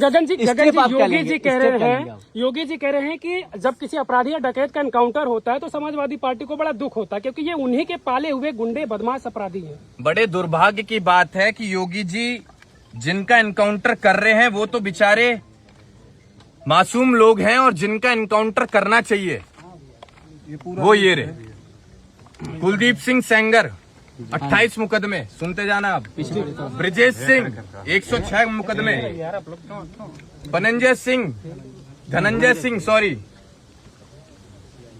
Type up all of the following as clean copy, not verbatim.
गगन जी योगी जी कह रहे हैं कि जब किसी अपराधी या डकैत का एनकाउंटर होता है तो समाजवादी पार्टी को बड़ा दुख होता है, क्योंकि ये उन्हीं के पाले हुए गुंडे बदमाश अपराधी हैं। बड़े दुर्भाग्य की बात है कि योगी जी जिनका एनकाउंटर कर रहे हैं वो तो बेचारे मासूम लोग हैं, और जिनका एनकाउंटर करना चाहिए वो ये रहे। कुलदीप सिंह सेंगर 28 मुकदमे, सुनते जाना आप। ब्रिजेश सिंह 106 मुकदमे, धनंजय सिंह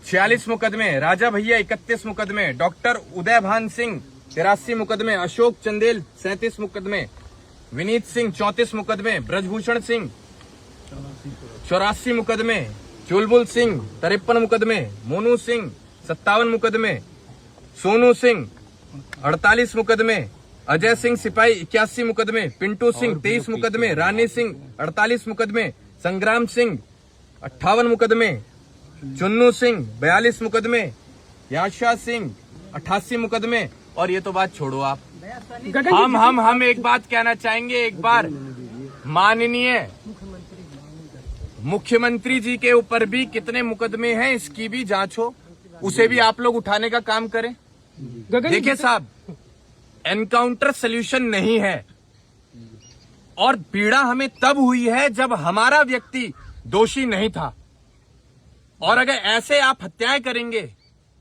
46 मुकदमे, राजा भैया 31 मुकदमे, डॉक्टर उदय भान सिंह 83 मुकदमे, अशोक चंदेल 37 मुकदमे, विनीत सिंह 34 मुकदमे, ब्रजभूषण सिंह 84 मुकदमे, चुलबुल सिंह 53 मुकदमे, मोनू सिंह 57 मुकदमे, सोनू सिंह 48 मुकदमे, अजय सिंह सिपाही 81 मुकदमे, पिंटू सिंह 23 मुकदमे, रानी सिंह 48 मुकदमे, संग्राम सिंह 58 मुकदमे, चुन्नू सिंह 42 मुकदमे, याशा सिंह 88 मुकदमे। और ये तो बात छोड़ो आप, हम एक बात कहना चाहेंगे, एक बार माननीय मुख्यमंत्री जी के ऊपर भी कितने मुकदमे हैं इसकी भी जांच हो, उसे भी आप लोग उठाने का काम करें। देखिए साहब, एनकाउंटर सॉल्यूशन नहीं है, और पीड़ा हमें तब हुई है जब हमारा व्यक्ति दोषी नहीं था। और अगर ऐसे आप हत्याएं करेंगे,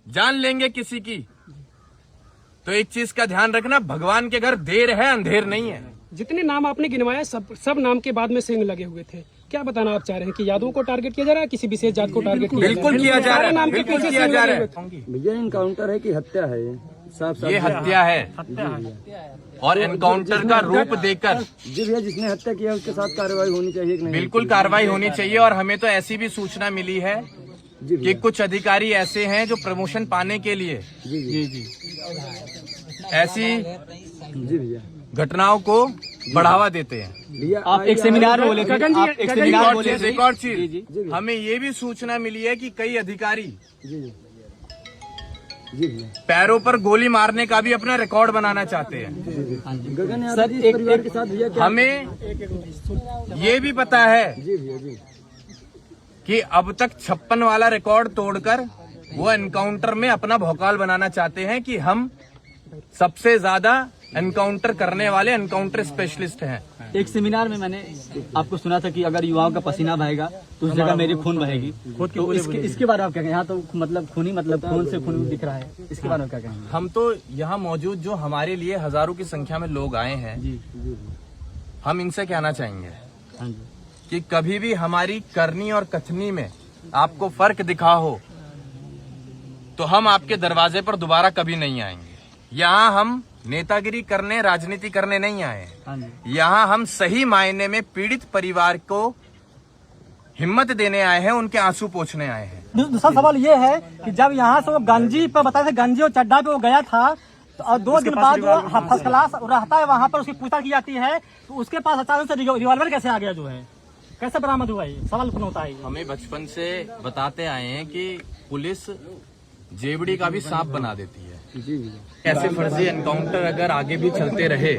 जान लेंगे किसी की, तो एक चीज का ध्यान रखना, भगवान के घर देर है अंधेर नहीं है। जितने नाम आपने गिनवाया सब नाम के बाद में सिंह लगे हुए थे। क्या बताना आप चाह रहे हैं कि यादवों को टारगेट किया जा रहा है, किसी विशेष जात को टारगेट बिल्कुल किया जा रहा है, नाम के बिल्कुल पीछे किया जा रहा है। भैया इनकाउंटर है कि हत्या है? ये हत्या है, और एनकाउंटर का रूप देकर जी भैया जिसने हत्या किया उसके साथ कार्रवाई होनी चाहिए कि नहीं? बिल्कुल कार्रवाई होनी चाहिए। और हमें तो ऐसी भी सूचना मिली है कि कुछ अधिकारी ऐसे हैं जो प्रमोशन पाने के लिए ऐसी घटनाओं को बढ़ावा देते हैं। भैया आप एक सेमिनार में बोले थे, एक और चीज हमें ये भी सूचना मिली है कि कई अधिकारी जी भैया पैरों पर गोली मारने का भी अपना रिकॉर्ड बनाना चाहते हैं। गगन यादव जी इस परिवार के साथ भैया क्या? हमें ये भी पता है जी भैया जी कि अब तक 56 वाला रिकॉर्ड तोड़कर वो एनकाउंटर में अपना भौकाल बनाना चाहते हैं कि हम सबसे ज्यादा एनकाउंटर करने वाले एनकाउंटर स्पेशलिस्ट हैं। एक सेमिनार में मैंने आपको सुना था कि अगर युवाओं का पसीना बहेगा तो उस जगह मेरी खून बहेगी। तो इसके बारे में आप क्या कहेंगे? यहाँ तो मतलब खून से खून दिख रहा है, इसके बारे में क्या कहेंगे? हम तो यहाँ मौजूद जो हमारे लिए हजारों की संख्या में लोग आए हैं, हम इनसे कहना चाहेंगे कि कभी भी हमारी करनी और कथनी में आपको फर्क दिखा हो तो हम आपके दरवाजे पर दोबारा कभी नहीं आएंगे। यहाँ हम नेतागिरी करने, राजनीति करने नहीं आए हैं। यहाँ हम सही मायने में पीड़ित परिवार को हिम्मत देने आए हैं, उनके आंसू पोंछने आए हैं। दूसरा सवाल ये है कि जब यहाँ से वो गांजी पर बताया था, गांजी और चड्डा पे वो गया था, तो और 2 दिन बाद वो फर्स्ट क्लास रहता है, वहाँ पर उसकी पूछताछ की जाती है, तो उसके पास अचानक से रिवॉल्वर कैसे आ गया, जो है कैसे बरामद हुआ? ये सवाल कौन होता है? हमें बचपन से बताते आए हैं कि पुलिस जेबड़ी का भी सांप बना देती है। ऐसे फर्जी एनकाउंटर अगर आगे भी चलते रहे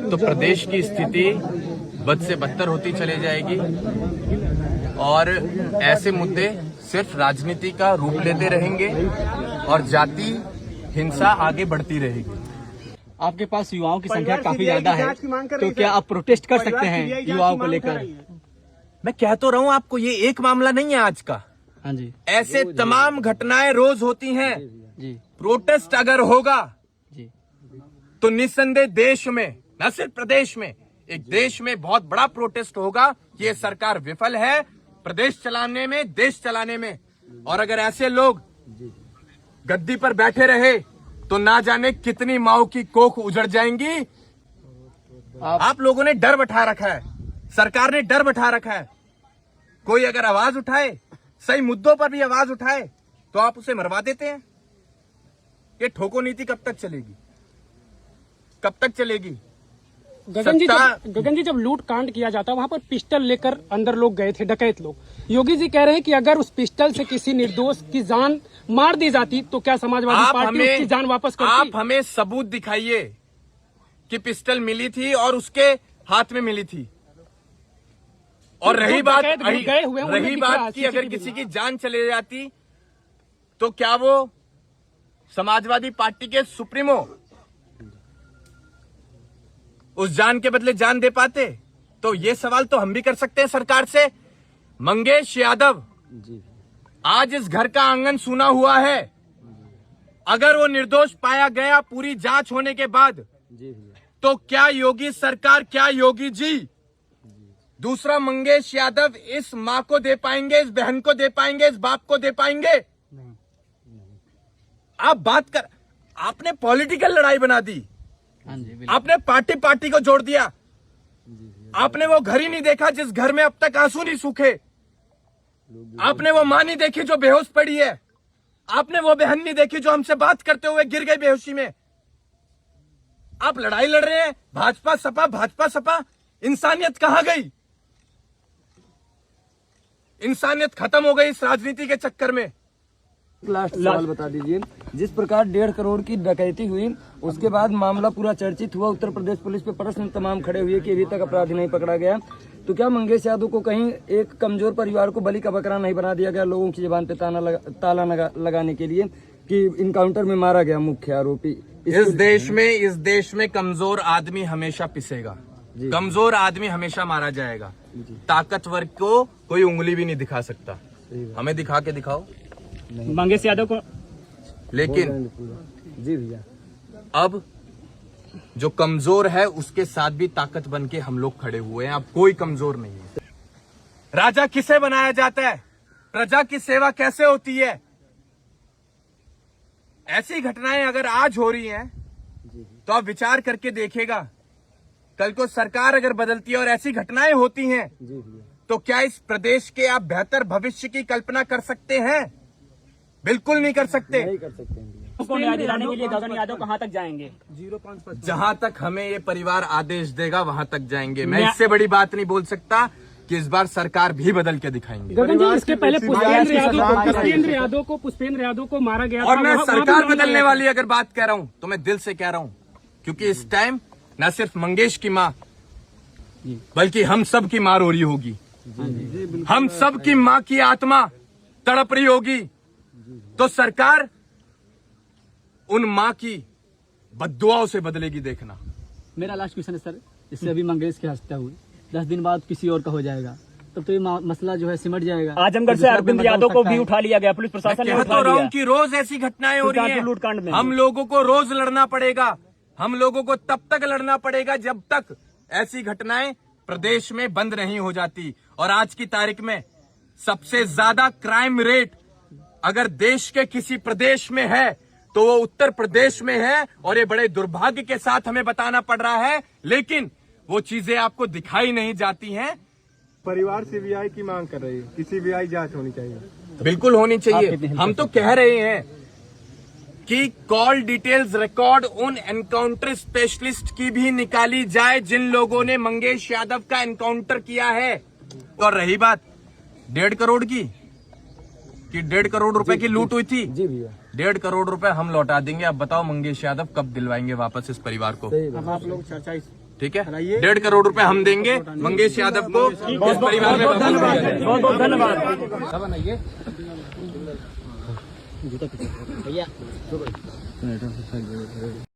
तो प्रदेश की स्थिति बद से बदतर होती चली जाएगी, और ऐसे मुद्दे सिर्फ राजनीति का रूप लेते रहेंगे और जाति हिंसा आगे बढ़ती रहेगी। आपके पास युवाओं की संख्या काफी ज्यादा है, तो क्या आप प्रोटेस्ट कर सकते हैं युवाओं को लेकर? मैं कह तो रहा हूं आपको, ये एक मामला नहीं है आज का। हाँ जी, ऐसे तमाम घटनाएं रोज होती हैं जी प्रोटेस्ट अगर होगा जी, तो निस्संदेह देश में, न सिर्फ प्रदेश में, एक देश में बहुत बड़ा प्रोटेस्ट होगा कि ये सरकार विफल है प्रदेश चलाने में, देश चलाने में। और अगर ऐसे लोग गद्दी पर बैठे रहे तो ना जाने कितनी माओ की कोख उजड़ जाएंगी। आप लोगों ने डर बैठा रखा है, सरकार ने डर बैठा रखा है। कोई अगर आवाज उठाए, सही मुद्दों पर भी आवाज उठाए, तो आप उसे मरवा देते हैं। ये ठोको नीति कब तक चलेगी? कब तक चलेगी? गगन जी जब लूट कांड किया जाता है वहां पर पिस्टल लेकर अंदर लोग गए थे, डकैत लोग। योगी जी कह रहे हैं कि अगर उस पिस्टल से किसी निर्दोष की जान मार दी जाती तो क्या समाजवादी पार्टी उसकी जान वापस करती? आप हमें सबूत दिखाइए कि पिस्टल मिली थी और उसके हाथ में मिली थी। और रही बात डकैत गए हुए हैं, उन्हें रही दिख रहा है बात कि अगर CCTV किसी की जान चले जाती तो क्या वो समाजवादी पार्टी के सुप्रीमो उस जान के बदले जान दे पाते? तो ये सवाल तो हम भी कर सकते हैं सरकार से। मंगेश यादव आज इस घर का आंगन सूना हुआ है। अगर वो निर्दोष पाया गया पूरी जांच होने के बाद, तो क्या योगी सरकार, क्या योगी जी दूसरा मंगेश यादव इस मां को दे पाएंगे, इस बहन को दे पाएंगे, इस बाप को दे पाएंगे? आप बात कर, आपने पॉलिटिकल लड़ाई बना दी, आपने पार्टी को जोड़ दिया। आपने वो घर ही नहीं देखा जिस घर में अब तक आंसू नहीं सूखे। आपने वो मां नहीं देखी जो बेहोश पड़ी है। आपने वो बहन नहीं देखी जो हमसे बात करते हुए गिर गई बेहोशी में। आप लड़ाई लड़ रहे हैं भाजपा सपा, भाजपा सपा। इंसानियत कहां गई? इंसानियत खत्म हो गई इस राजनीति के चक्कर में। लास्ट सवाल बता दीजिए, जिस प्रकार 1.5 करोड़ की डकैती हुई उसके बाद मामला पूरा चर्चित हुआ, उत्तर प्रदेश पुलिस पे प्रश्न तमाम खड़े हुए कि अभी तक अपराधी नहीं पकड़ा गया, तो क्या मंगेश यादव को कहीं एक कमजोर परिवार को बलि का बकरा नहीं बना दिया गया लोगों की जुबान पे ताला लगाने के लिए कि इनकाउंटर में मारा गया मुख्य आरोपी? इस देश में कमजोर आदमी हमेशा पिसेगा, कमजोर आदमी हमेशा मारा जाएगा। ताकतवर को कोई उंगली भी नहीं दिखा सकता। हमें दिखा के दिखाओ मंगेश यादव को। लेकिन जी भैया, अब जो कमजोर है उसके साथ भी ताकत बन के हम लोग खड़े हुए हैं। अब कोई कमजोर नहीं है। राजा किसे बनाया जाता है? प्रजा की सेवा कैसे होती है? ऐसी घटनाएं अगर आज हो रही हैं तो आप विचार करके देखिएगा, कल को सरकार अगर बदलती है और ऐसी घटनाएं होती हैं तो क्या इस प्रदेश के आप बेहतर भविष्य की कल्पना कर सकते हैं? बिल्कुल नहीं कर सकते। नहीं कर सकते हैं भैया। उसको न्याय दिलाने के लिए गगन यादव कहाँ तक जाएंगे? जहां तक हमें ये परिवार आदेश देगा वहां तक जाएंगे। मैं इससे बड़ी बात नहीं बोल सकता कि इस बार सरकार भी बदल के दिखाएंगे। गगन जी, इसके पहले पुष्पेंद्र यादव को मारा गया और था। मैं वहाँ सरकार भी बदलने वाली अगर बात कह रहा हूं तो मैं दिल से कह रहा हूं, क्योंकि इस टाइम न सिर्फ मंगेश की मां बल्कि हम सब की मां रो रही होगी। हम सब की मां की आत्मा तड़प रही होगी। तो सरकार उन मां की बद्दुआओं से बदलेगी, देखना। मेरा लास्ट क्वेश्चन है सर, इससे अभी मंगेश की हत्या हुई, 10 दिन बाद किसी और का हो जाएगा, तब तो ये मसला जो है सिमट जाएगा। आजमगढ़ से अरविंद यादव को भी उठा लिया गया, पुलिस प्रशासन ने कह उठा तो रहा लिया। हूं कि रोज ऐसी घटनाएं हो रही हैं। लूटकांड में हम लोगों को रोज लड़ना पड़ेगा। हम लोगों को तब तक लड़ना पड़ेगा जब तक ऐसी घटनाएं प्रदेश में बंद नहीं हो जाती। और आज की तारीख में सबसे ज्यादा क्राइम रेट अगर देश के किसी प्रदेश में है तो वो उत्तर प्रदेश में है। और ये बड़े दुर्भाग्य के साथ हमें बताना पड़ रहा है, लेकिन वो चीजें आपको दिखाई नहीं जाती हैं। परिवार सीबीआई की मांग कर रही है कि सीबीआई जांच होनी चाहिए। बिल्कुल होनी चाहिए। हम तो कह रहे हैं कि कॉल डिटेल्स रिकॉर्ड उन एनकाउंटर स्पेशलिस्ट की भी निकाली जाए जिन लोगों ने मंगेश यादव का एनकाउंटर किया है। और रही बात 1.5 करोड़ की, कि 1.5 करोड़ रुपए की लूट हुई थी, जी भैया, 1.5 करोड़ रुपए हम लौटा देंगे। अब बताओ मंगेश यादव कब दिलवाएंगे वापस इस परिवार को? आप लोग चर्चा ठीक है, 1.5 करोड़ रुपए हम देंगे मंगेश यादव को इस परिवार में वापस दिया जाएगा। बहुत बहुत धन्यवाद।